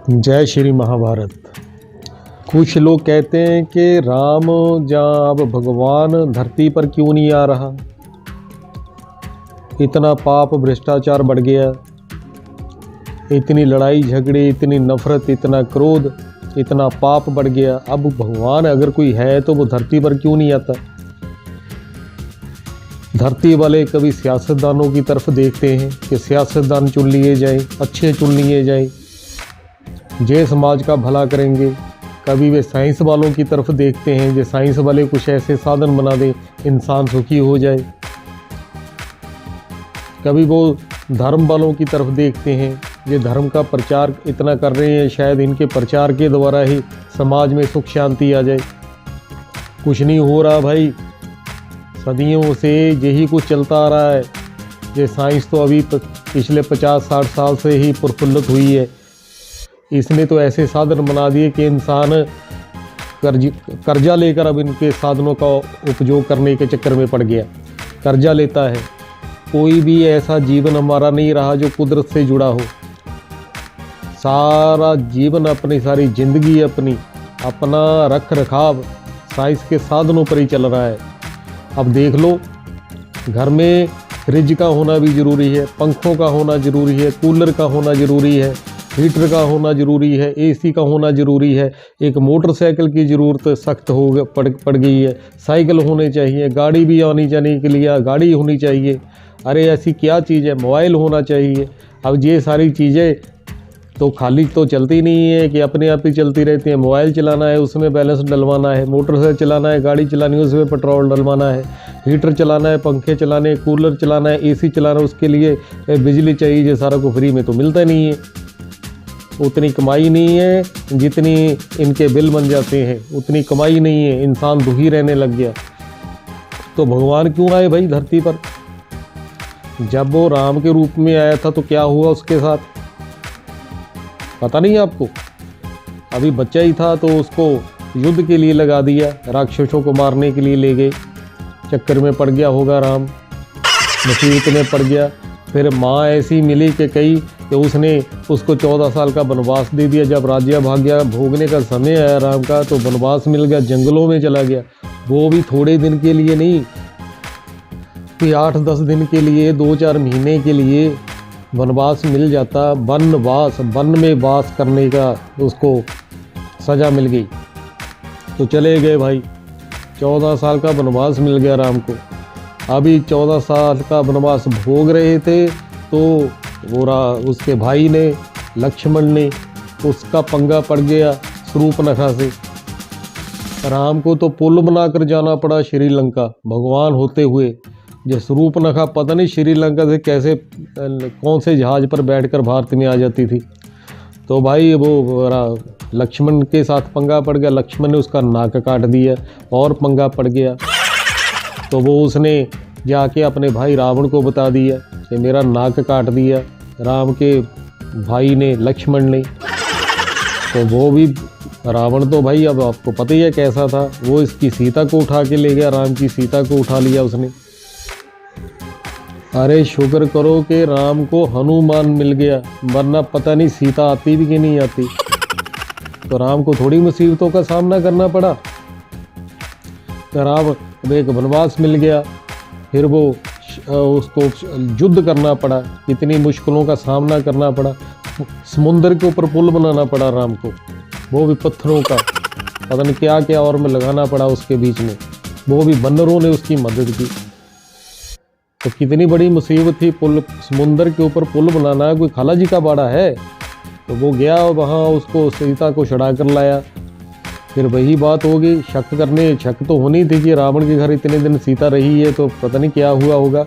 जय श्री महाभारत। कुछ लोग कहते हैं कि राम जहाँ अब भगवान धरती पर क्यों नहीं आ रहा, इतना पाप भ्रष्टाचार बढ़ गया, इतनी लड़ाई झगड़े, इतनी नफरत, इतना क्रोध, इतना पाप बढ़ गया। अब भगवान अगर कोई है तो वो धरती पर क्यों नहीं आता। धरती वाले कभी सियासतदानों की तरफ देखते हैं कि सियासतदान चुन लिए जाएं, अच्छे चुन लिए जाएं, जे समाज का भला करेंगे। कभी वे साइंस वालों की तरफ देखते हैं जो साइंस वाले कुछ ऐसे साधन बना दें इंसान सुखी हो जाए। कभी वो धर्म वालों की तरफ देखते हैं ये धर्म का प्रचार इतना कर रहे हैं, शायद इनके प्रचार के द्वारा ही समाज में सुख शांति आ जाए। कुछ नहीं हो रहा भाई, सदियों से यही कुछ चलता आ रहा है। ये साइंस तो अभी पिछले 50-60 साल से ही प्रफुल्लित हुई है। इसने तो ऐसे साधन बना दिए कि इंसान कर्जा लेकर अब इनके साधनों का उपयोग करने के चक्कर में पड़ गया, कर्जा लेता है। कोई भी ऐसा जीवन हमारा नहीं रहा जो कुदरत से जुड़ा हो। सारा जीवन, अपनी सारी जिंदगी, अपना रख रखाव साइंस के साधनों पर ही चल रहा है। अब देख लो, घर में फ्रिज का होना भी ज़रूरी है, पंखों का होना ज़रूरी है, कूलर का होना ज़रूरी है, हीटर का होना ज़रूरी है, एसी का होना ज़रूरी है। एक मोटरसाइकिल की ज़रूरत सख्त पड़ गई है, साइकिल होने चाहिए, गाड़ी भी आनी जाने के लिए गाड़ी होनी चाहिए। अरे ऐसी क्या चीज़ है, मोबाइल होना चाहिए। अब ये सारी चीज़ें तो खाली तो चलती नहीं है कि अपने आप ही चलती रहती हैं। मोबाइल चलाना है, उसमें बैलेंस डलवाना है, मोटरसाइकिल चलाना है, गाड़ी चलानी है, उसमें पेट्रोल डलवाना है, हीटर चलाना है, पंखे चलाने, कूलर चलाना है, एसी चलाना, उसके लिए बिजली चाहिए। ये सारा को फ्री में तो मिलता नहीं है। उतनी कमाई नहीं है जितनी इनके बिल बन जाते हैं, उतनी कमाई नहीं है, इंसान दुखी रहने लग गया। तो भगवान क्यों आए भाई धरती पर? जब वो राम के रूप में आया था तो क्या हुआ उसके साथ, पता नहीं आपको? अभी बच्चा ही था तो उसको युद्ध के लिए लगा दिया, राक्षसों को मारने के लिए ले गए। चक्कर में पड़ गया होगा राम, मुसीबत में पड़ गया। फिर माँ ऐसी मिली कि कई कि उसने उसको 14 साल का वनवास दे दिया। जब राज्य भाग्य भोगने का समय आया राम का तो वनवास मिल गया, जंगलों में चला गया। वो भी थोड़े दिन के लिए नहीं, कि 8-10 दिन के लिए, 2-4 महीने के लिए वनवास मिल जाता। वनवास, वन में वास करने का उसको सज़ा मिल गई तो चले गए भाई। 14 साल का वनवास मिल गया राम को। अभी 14 साल का वनवास भोग रहे थे तो वो उसके भाई ने, लक्ष्मण ने, उसका पंगा पड़ गया शूर्पणखा से। राम को तो पुल बनाकर जाना पड़ा श्रीलंका, भगवान होते हुए। जो शूर्पणखा पता नहीं श्रीलंका से कैसे, कौन से जहाज़ पर बैठकर भारत में आ जाती थी। तो भाई वो लक्ष्मण के साथ पंगा पड़ गया। लक्ष्मण ने उसका नाक काट दिया और पंगा पड़ गया। तो वो उसने जाके अपने भाई रावण को बता दिया कि मेरा नाक काट दिया राम के भाई ने, लक्ष्मण ने। तो वो भी रावण तो भाई अब आपको पता ही है कैसा था। वो इसकी सीता को उठा के ले गया, राम की सीता को उठा लिया उसने। अरे शुक्र करो कि राम को हनुमान मिल गया, वरना पता नहीं सीता आती भी कि नहीं आती। तो राम को थोड़ी मुसीबतों का सामना करना पड़ा। तो राम एक वनवास मिल गया, फिर वो उसको युद्ध करना पड़ा, कितनी मुश्किलों का सामना करना पड़ा। समुद्र के ऊपर पुल बनाना पड़ा राम को, वो भी पत्थरों का, पता नहीं क्या क्या और में लगाना पड़ा उसके बीच में। वो भी बंदरों ने उसकी मदद की। तो कितनी बड़ी मुसीबत थी। पुल, समुद्र के ऊपर पुल बनाना कोई खाला जी का बाड़ा है। तो वो गया वहाँ, उसको सीता को छड़ा कर लाया। फिर वही बात होगी, शक तो होनी थी कि रावण के घर इतने दिन सीता रही है तो पता नहीं क्या हुआ होगा।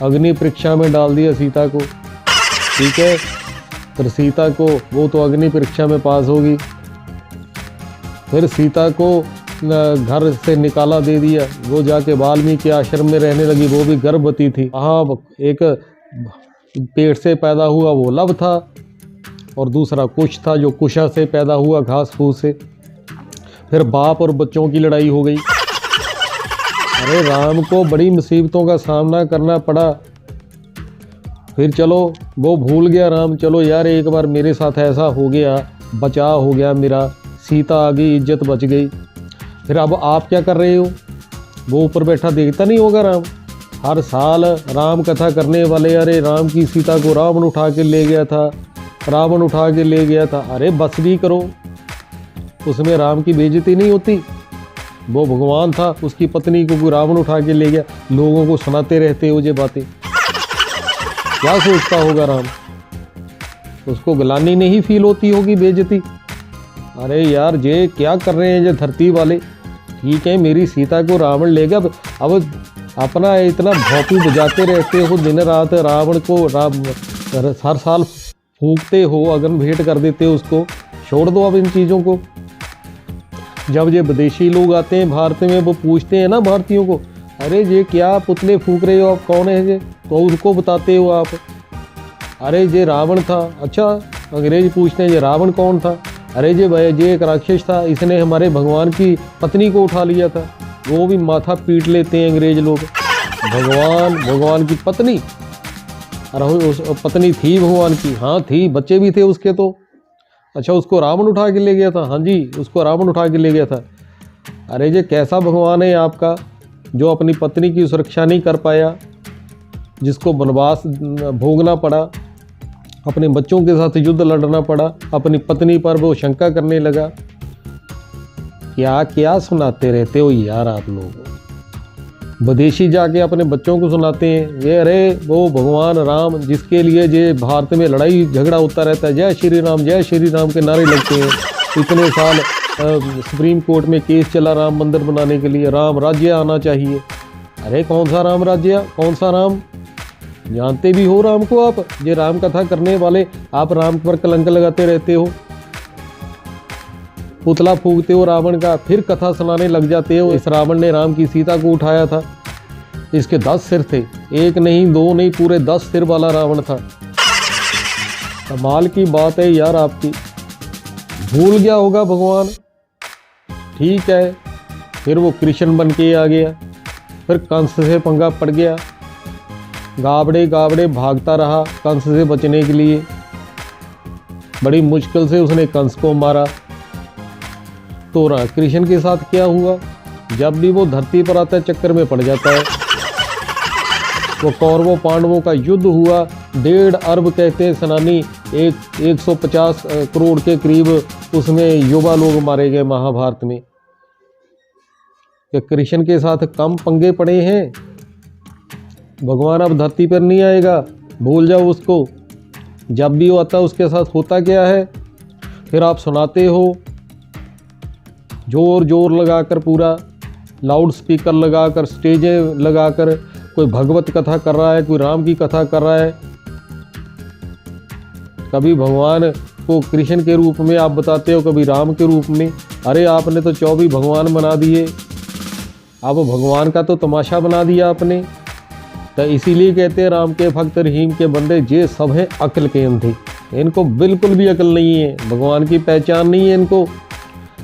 अग्नि परीक्षा में डाल दिया सीता को, ठीक है। फिर सीता को, वो तो अग्नि परीक्षा में पास होगी। फिर सीता को घर से निकाला दे दिया, वो जाके वाल्मीकि आश्रम में रहने लगी। वो भी गर्भवती थी। हाँ, एक पेट से पैदा हुआ वो लव था और दूसरा कुश था जो कुशा से पैदा हुआ, घास फूस से। फिर बाप और बच्चों की लड़ाई हो गई। अरे राम को बड़ी मुसीबतों का सामना करना पड़ा। फिर चलो वो भूल गया राम, चलो यार एक बार मेरे साथ ऐसा हो गया बचाव हो गया मेरा, सीता आ गई, इज्जत बच गई। फिर अब आप क्या कर रहे हो? वो ऊपर बैठा देखता नहीं होगा राम? हर साल राम कथा करने वाले, अरे राम की सीता को रावण उठा के ले गया था, रावण उठा के ले गया था। अरे बस भी करो, उसमें राम की बेइज्जती नहीं होती? वो भगवान था, उसकी पत्नी को कोई रावण उठा के ले गया, लोगों को सुनाते रहते हो ये बातें। क्या सोचता होगा राम? उसको ग्लानि नहीं फील होती होगी, बेइज्जती? अरे यार ये क्या कर रहे हैं ये धरती वाले? ठीक है मेरी सीता को रावण ले गया, अब अपना इतना भौंपू बजाते रहते हो दिन रात, रावण को हर साल फूंकते हो, अगन भेंट कर देते हो उसको। छोड़ दो अब इन चीज़ों को। जब ये विदेशी लोग आते हैं भारत में, वो पूछते हैं ना भारतीयों को, अरे ये क्या पुतले फूंक रहे हो आप, कौन है ये? तो उनको बताते हो आप, अरे ये रावण था। अच्छा, अंग्रेज पूछते हैं ये रावण कौन था? अरे ये एक राक्षस था, इसने हमारे भगवान की पत्नी को उठा लिया था। वो भी माथा पीट लेते हैं अंग्रेज लोग। भगवान की पत्नी, अरे उस पत्नी थी भगवान की? हाँ थी, बच्चे भी थे उसके तो। अच्छा, उसको रावण उठा के ले गया था? हाँ जी, उसको रावण उठा के ले गया था। अरे ये कैसा भगवान है आपका जो अपनी पत्नी की सुरक्षा नहीं कर पाया, जिसको वनवास भोगना पड़ा, अपने बच्चों के साथ युद्ध लड़ना पड़ा, अपनी पत्नी पर वो शंका करने लगा। क्या क्या सुनाते रहते हो यार आप लोग? विदेशी जाके अपने बच्चों को सुनाते हैं ये, अरे वो भगवान राम जिसके लिए ये भारत में लड़ाई झगड़ा होता रहता है, जय श्री राम के नारे लगते हैं। इतने साल सुप्रीम कोर्ट में केस चला राम मंदिर बनाने के लिए, राम राज्य आना चाहिए। अरे कौन सा राम राज्य, कौन सा राम? जानते भी हो राम को आप? ये राम कथा करने वाले, आप राम पर कलंक लगाते रहते हो, पुतला फूंकते हो रावण का, फिर कथा सुनाने लग जाते हो इस रावण ने राम की सीता को उठाया था, इसके 10 सिर थे, एक नहीं 2 नहीं, पूरे 10 सिर वाला रावण था। कमाल की बात है यार आपकी। भूल गया होगा भगवान, ठीक है। फिर वो कृष्ण बन के आ गया, फिर कंस से पंगा पड़ गया, गाबड़े गाबड़े भागता रहा कंस से बचने के लिए। बड़ी मुश्किल से उसने कंस को मारा। तो कृष्ण के साथ क्या हुआ? जब भी वो धरती पर आता है चक्कर में पड़ जाता है। वो कौरवों पांडवों का युद्ध हुआ, 1.5 अरब कहते हैं सेनानी, 150 करोड़ के करीब उसमें युवा लोग मारे गए महाभारत में। कि कृष्ण के साथ कम पंगे पड़े हैं? भगवान अब धरती पर नहीं आएगा, भूल जाओ उसको। जब भी वो आता उसके साथ होता क्या है? फिर आप सुनाते हो जोर जोर लगाकर, पूरा लाउड स्पीकर लगाकर, स्टेजें लगाकर, कोई भगवत कथा कर रहा है, कोई राम की कथा कर रहा है। कभी भगवान को कृष्ण के रूप में आप बताते हो, कभी राम के रूप में। अरे आपने तो 24 भगवान बना दिए, अब भगवान का तो तमाशा बना दिया आपने। तो इसीलिए कहते हैं राम के भक्त रहीम के बंदे, ये सब हैं अक्ल के अंधे। इनको बिल्कुल भी अक्ल नहीं है, भगवान की पहचान नहीं है इनको।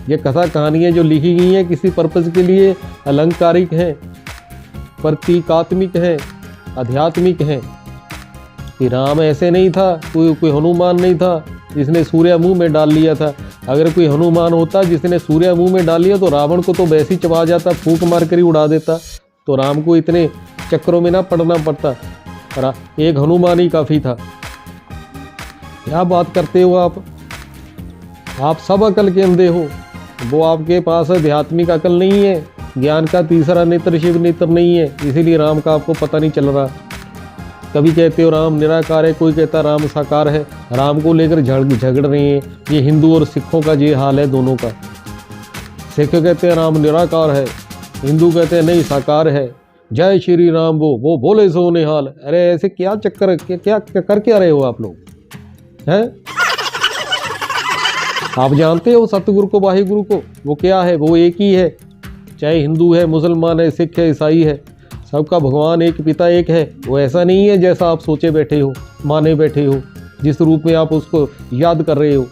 ये कथा कहानियाँ जो लिखी गई हैं किसी पर्पज़ के लिए अलंकारिक हैं, प्रतीकात्मिक हैं, आध्यात्मिक हैं। कि राम ऐसे नहीं था, कोई हनुमान नहीं था जिसने सूर्य मुंह में डाल लिया था। अगर कोई हनुमान होता जिसने सूर्य मुंह में डाल लिया तो रावण को तो वैसे ही चबा जाता, फूंक मार कर ही उड़ा देता। तो राम को इतने चक्करों में ना पड़ना पड़ता, एक हनुमान ही काफ़ी था। क्या बात करते हो आप? आप सब अकल के अंधे हो। वो आपके पास आध्यात्मिक अकल नहीं है, ज्ञान का तीसरा नेत्र शिव नेत्र नहीं है, इसीलिए राम का आपको पता नहीं चल रहा। कभी कहते हो राम निराकार है, कोई कहता राम साकार है। राम को लेकर झगड़ रहे हैं। ये हिंदू और सिखों का ये हाल है दोनों का। सिख कहते हैं राम निराकार है, हिंदू कहते हैं नहीं साकार है। जय श्री राम वो बोले सो निहाल। अरे ऐसे क्या चक्कर, क्या कर क्या रहे हो आप लोग हैं? आप जानते हो सतगुरु को, वाहिगुरु को, वो क्या है? वो एक ही है, चाहे हिंदू है, मुसलमान है, सिख है, ईसाई है, सबका भगवान एक, पिता एक है। वो ऐसा नहीं है जैसा आप सोचे बैठे हो, माने बैठे हो, जिस रूप में आप उसको याद कर रहे हो।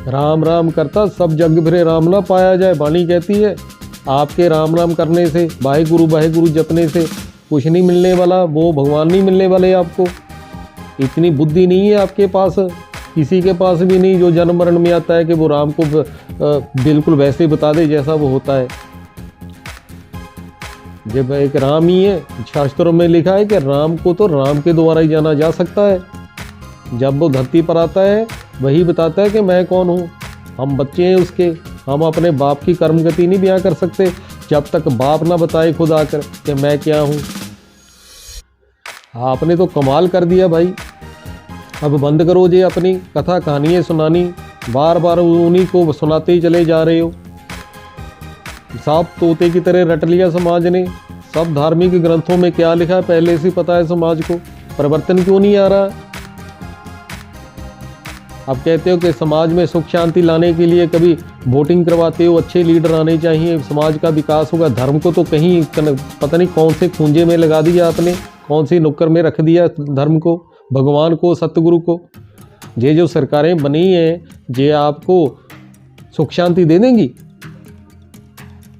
राम राम करता सब जग फिरे राम ना पाया जाए, वाणी कहती है। आपके राम राम करने से, वाहिगुरु वाहिगुरु जपने से कुछ नहीं मिलने वाला, वो भगवान नहीं मिलने वाले आपको। इतनी बुद्धि नहीं है आपके पास किसी के पास भी नहीं जो जन्म मरण में आता है कि वो राम को बिल्कुल वैसे बता दे जैसा वो होता है। जब एक राम ही है, शास्त्रों में लिखा है कि राम को तो राम के द्वारा ही जाना जा सकता है। जब वो धरती पर आता है वही बताता है कि मैं कौन हूँ। हम बच्चे हैं उसके, हम अपने बाप की कर्मगति नहीं बयां कर सकते जब तक बाप ना बताए खुद आकर कि मैं क्या हूँ। आपने तो कमाल कर दिया भाई। अब बंद करो जे अपनी कथा कहानियाँ सुनानी, बार बार उन्हीं को सुनाते ही चले जा रहे हो। साफ तोते की तरह रट लिया समाज ने। सब धार्मिक ग्रंथों में क्या लिखा है पहले से पता है समाज को, परिवर्तन क्यों नहीं आ रहा। अब कहते हो कि समाज में सुख शांति लाने के लिए कभी वोटिंग करवाते हो, अच्छे लीडर आने चाहिए, समाज का विकास होगा। धर्म को तो कहीं पता नहीं कौन से खूंजे में लगा दिया आपने, कौन सी नुक्कड़ में रख दिया धर्म को, भगवान को, सतगुरु को। ये जो सरकारें बनी हैं ये आपको सुख शांति दे देंगी।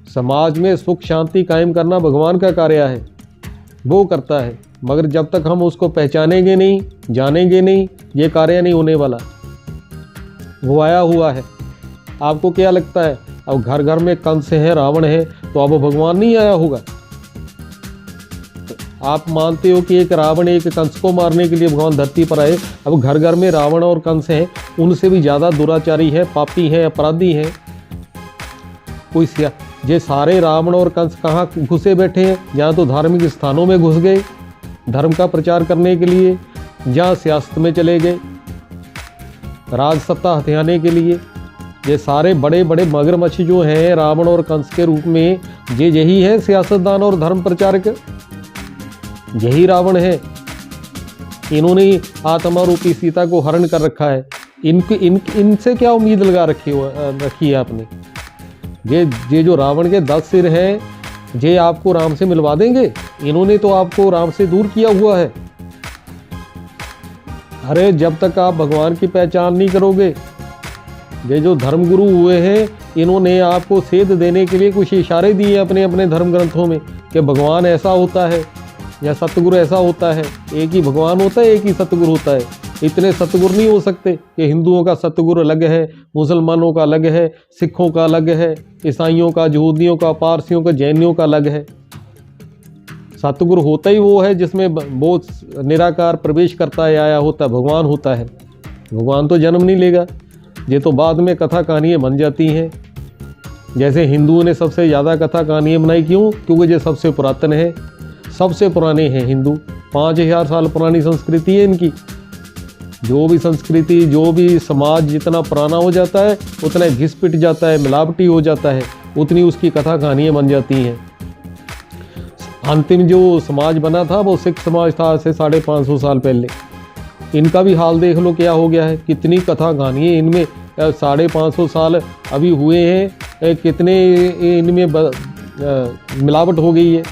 समाज में सुख शांति कायम करना भगवान का कार्य है, वो करता है। मगर जब तक हम उसको पहचानेंगे नहीं, जानेंगे नहीं, ये कार्य नहीं होने वाला। वो आया हुआ है। आपको क्या लगता है अब घर घर में कंस है, रावण है, तो अब भगवान नहीं आया होगा? आप मानते हो कि एक रावण एक कंस को मारने के लिए भगवान धरती पर आए। अब घर घर में रावण और कंस हैं, उनसे भी ज़्यादा दुराचारी है, पापी हैं, अपराधी हैं। कोई ये सारे रावण और कंस कहाँ घुसे बैठे हैं? जहाँ तो धार्मिक स्थानों में घुस गए धर्म का प्रचार करने के लिए, जहाँ सियासत में चले गए राज सत्ता हथियाने के लिए। ये सारे बड़े बड़े मगरमच्छ जो हैं रावण और कंस के रूप में, ये यही है सियासतदान और धर्म प्रचारक, यही रावण है। इन्होंने आत्मा रूपी सीता को हरण कर रखा है। इनसे क्या उम्मीद लगा रखी है आपने? ये जो रावण के 10 सिर हैं, ये आपको राम से मिलवा देंगे? इन्होंने तो आपको राम से दूर किया हुआ है। अरे जब तक आप भगवान की पहचान नहीं करोगे, ये जो धर्मगुरु हुए हैं इन्होंने आपको सेध देने के लिए कुछ इशारे दिए अपने अपने धर्म ग्रंथों में कि भगवान ऐसा होता है या सतगुरु ऐसा होता है। एक ही भगवान होता है, एक ही सतगुरु होता है। इतने सतगुरु नहीं हो सकते कि हिंदुओं का सतगुरु अलग है, मुसलमानों का अलग है, सिखों का अलग है, ईसाइयों का, यहूदियों का, पारसियों का, जैनियों का अलग है। सतगुरु होता ही वो है जिसमें वो निराकार प्रवेश करता है, आया होता है, भगवान होता है। भगवान तो जन्म नहीं लेगा, ये तो बाद में कथा कहानियाँ बन जाती हैं। जैसे हिंदुओं ने सबसे ज़्यादा कथा कहानियाँ बनाई, क्यों? क्योंकि ये सबसे पुरातन है, सबसे पुराने हैं हिंदू। 5000 साल पुरानी संस्कृति है इनकी। जो भी संस्कृति, जो भी समाज जितना पुराना हो जाता है उतना घिस पिट जाता है, मिलावटी हो जाता है, उतनी उसकी कथा कहानियाँ बन जाती हैं। अंतिम जो समाज बना था वो सिख समाज था, से 550 साल पहले। इनका भी हाल देख लो क्या हो गया है। कितनी कथा कहानियाँ इनमें 550 साल अभी हुए हैं, कितने इनमें मिलावट हो गई है।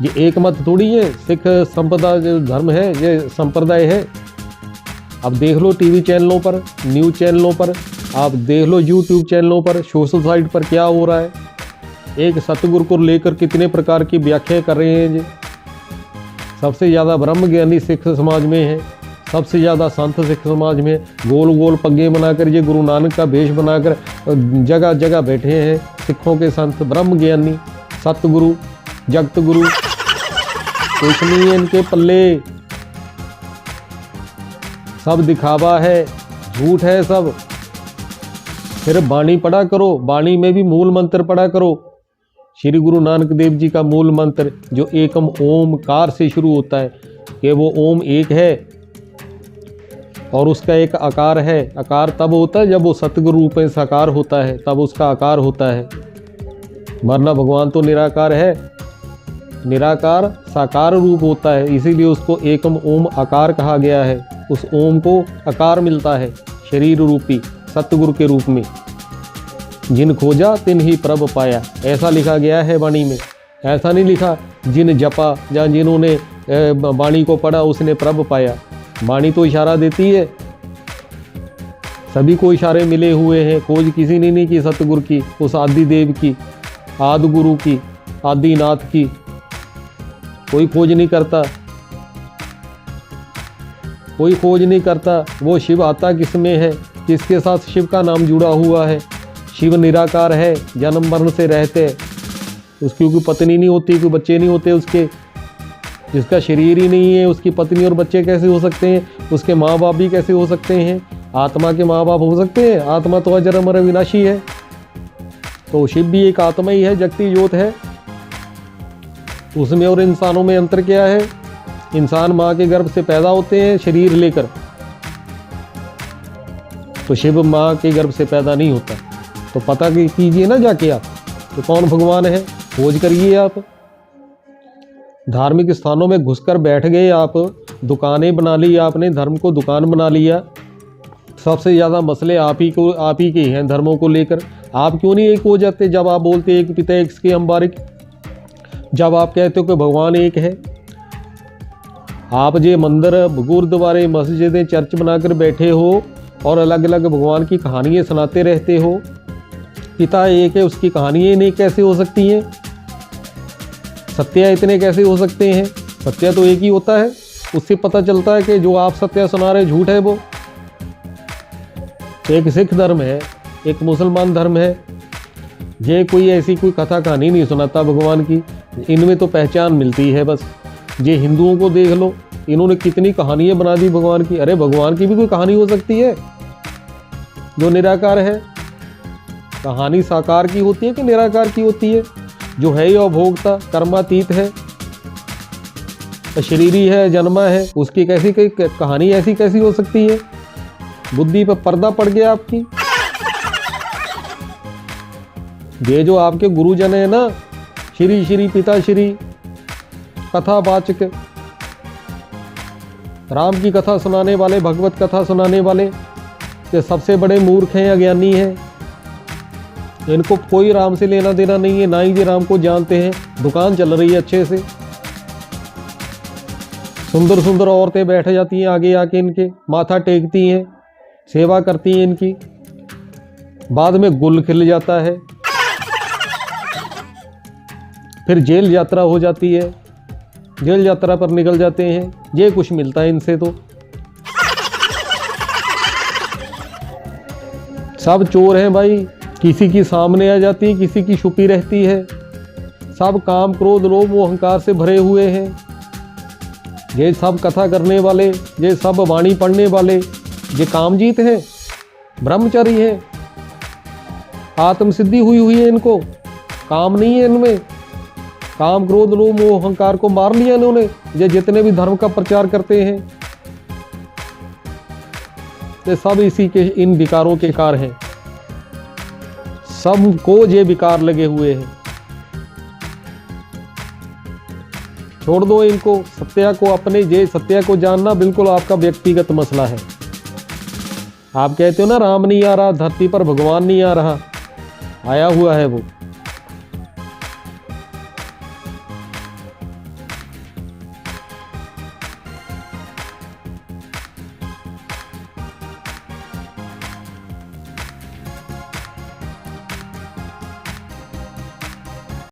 ये एक मत थोड़ी है। सिख संप्रदाय जो धर्म है, ये संप्रदाय है। अब देख लो टीवी चैनलों पर, न्यूज़ चैनलों पर, आप देख लो यूट्यूब चैनलों पर, सोशल साइट पर क्या हो रहा है। एक सतगुरु को लेकर कितने प्रकार की व्याख्याएं कर रहे हैं। जी सबसे ज़्यादा ब्रह्म ज्ञानी सिख समाज में है, सबसे ज़्यादा संत सिख समाज में। गोल गोल पग्गे बनाकर ये गुरु नानक का वेश बनाकर जगह जगह बैठे हैं सिखों के संत, ब्रह्म ज्ञानी, सतगुरु, जगत गुरु। कुछ नहीं है इनके पल्ले, सब दिखावा है, झूठ है सब। सिर्फ बाणी पढ़ा करो, बाणी में भी मूल मंत्र पढ़ा करो। श्री गुरु नानक देव जी का मूल मंत्र जो एकम ओमकार से शुरू होता है, कि वो ओम एक है और उसका एक आकार है। आकार तब होता है जब वो सतगुरु रूप में साकार होता है, तब उसका आकार होता है। वरना भगवान तो निराकार है, निराकार साकार रूप होता है, इसीलिए उसको एकम ओम आकार कहा गया है। उस ओम को आकार मिलता है शरीर रूपी सतगुरु के रूप में। जिन खोजा तिन ही प्रभ पाया, ऐसा लिखा गया है वाणी में। ऐसा नहीं लिखा जिन जपा या जिन्होंने वाणी को पढ़ा उसने प्रभ पाया। वाणी तो इशारा देती है, सभी को इशारे मिले हुए हैं। खोज किसी ने नहीं की सतगुरु की, उस आदि देव की, आदि गुरु की, आदिनाथ की कोई खोज नहीं करता। कोई खोज नहीं करता वो शिव आता किस में है, किसके साथ शिव का नाम जुड़ा हुआ है। शिव निराकार है, जन्म मरण से रहते, उसकी कोई पत्नी नहीं होती, कोई बच्चे नहीं होते उसके, जिसका शरीर ही नहीं है उसकी पत्नी और बच्चे कैसे हो सकते हैं, उसके माँ बाप भी कैसे हो सकते हैं, आत्मा के माँ बाप हो सकते हैं? आत्मा तो अजर अमर विनाशी है। तो शिव भी एक आत्मा ही है, जगती ज्योत है। उसमें और इंसानों में अंतर क्या है? इंसान माँ के गर्भ से पैदा होते हैं शरीर लेकर, तो शिव माँ के गर्भ से पैदा नहीं होता। तो पता कीजिए ना जाके आप तो कौन भगवान है, खोज करिए आप। धार्मिक स्थानों में घुसकर बैठ गए आप, दुकानें बना ली आपने, धर्म को दुकान बना लिया। सबसे ज़्यादा मसले आप ही के हैं धर्मों को लेकर। आप क्यों नहीं एक हो जाते जब आप बोलते एक पिता एक के हम बारिक, जब आप कहते हो कि भगवान एक है। आप जे मंदिर गुरुद्वारे मस्जिदें चर्च बनाकर बैठे हो और अलग अलग भगवान की कहानियाँ सुनाते रहते हो। पिता एक है, उसकी कहानियाँ नहीं कैसे हो सकती हैं? सत्य इतने कैसे हो सकते हैं? सत्य तो एक ही होता है। उससे पता चलता है कि जो आप सत्य सुना रहे झूठ है। वो एक सिख धर्म है, एक मुसलमान धर्म है, ये कोई ऐसी कोई कथा कहानी नहीं सुनाता भगवान की। इनमें तो पहचान मिलती है बस। ये हिंदुओं को देख लो, इन्होंने कितनी कहानियाँ बना दी भगवान की। अरे भगवान की भी कोई कहानी हो सकती है जो निराकार है? कहानी साकार की होती है कि निराकार की होती है? जो है ही अभोक्ता कर्मातीत है, शरीरी है, जन्मा है, उसकी कैसी कहानी ऐसी कैसी हो सकती है? बुद्धि पर पर्दा पड़ गया आपकी। ये जो आपके गुरुजन है ना, श्री श्री पिता श्री कथावाचक, राम की कथा सुनाने वाले, भगवत कथा सुनाने वाले, ये सबसे बड़े मूर्ख हैं, अज्ञानी हैं। इनको कोई राम से लेना देना नहीं है, ना ही ये राम को जानते हैं। दुकान चल रही है अच्छे से, सुंदर सुंदर औरतें बैठ जाती हैं आगे आके, इनके माथा टेकती हैं, सेवा करती हैं इनकी। बाद में गुल खिल जाता है, फिर जेल यात्रा हो जाती है, जेल यात्रा पर निकल जाते हैं। ये कुछ मिलता है इनसे तो। सब चोर हैं भाई, किसी की सामने आ जाती है, किसी की छुपी रहती है। सब काम क्रोध लोभ मोह अहंकार से भरे हुए हैं। ये सब कथा करने वाले, ये सब वाणी पढ़ने वाले, ये कामजीत हैं, ब्रह्मचारी हैं, आत्मसिद्धि हुई है इनको, काम नहीं है इनमें। काम क्रोध लोभ मोह अहंकार को मार लिया इन्होंने। ये जितने भी धर्म का प्रचार करते हैं, ये सब इसी के इन विकारों के कार हैं। सबको ये विकार लगे हुए हैं। छोड़ दो इनको। सत्य को अपने ये सत्य को जानना बिल्कुल आपका व्यक्तिगत मसला है। आप कहते हो ना राम नहीं आ रहा धरती पर, भगवान नहीं आ रहा, आया हुआ है वो।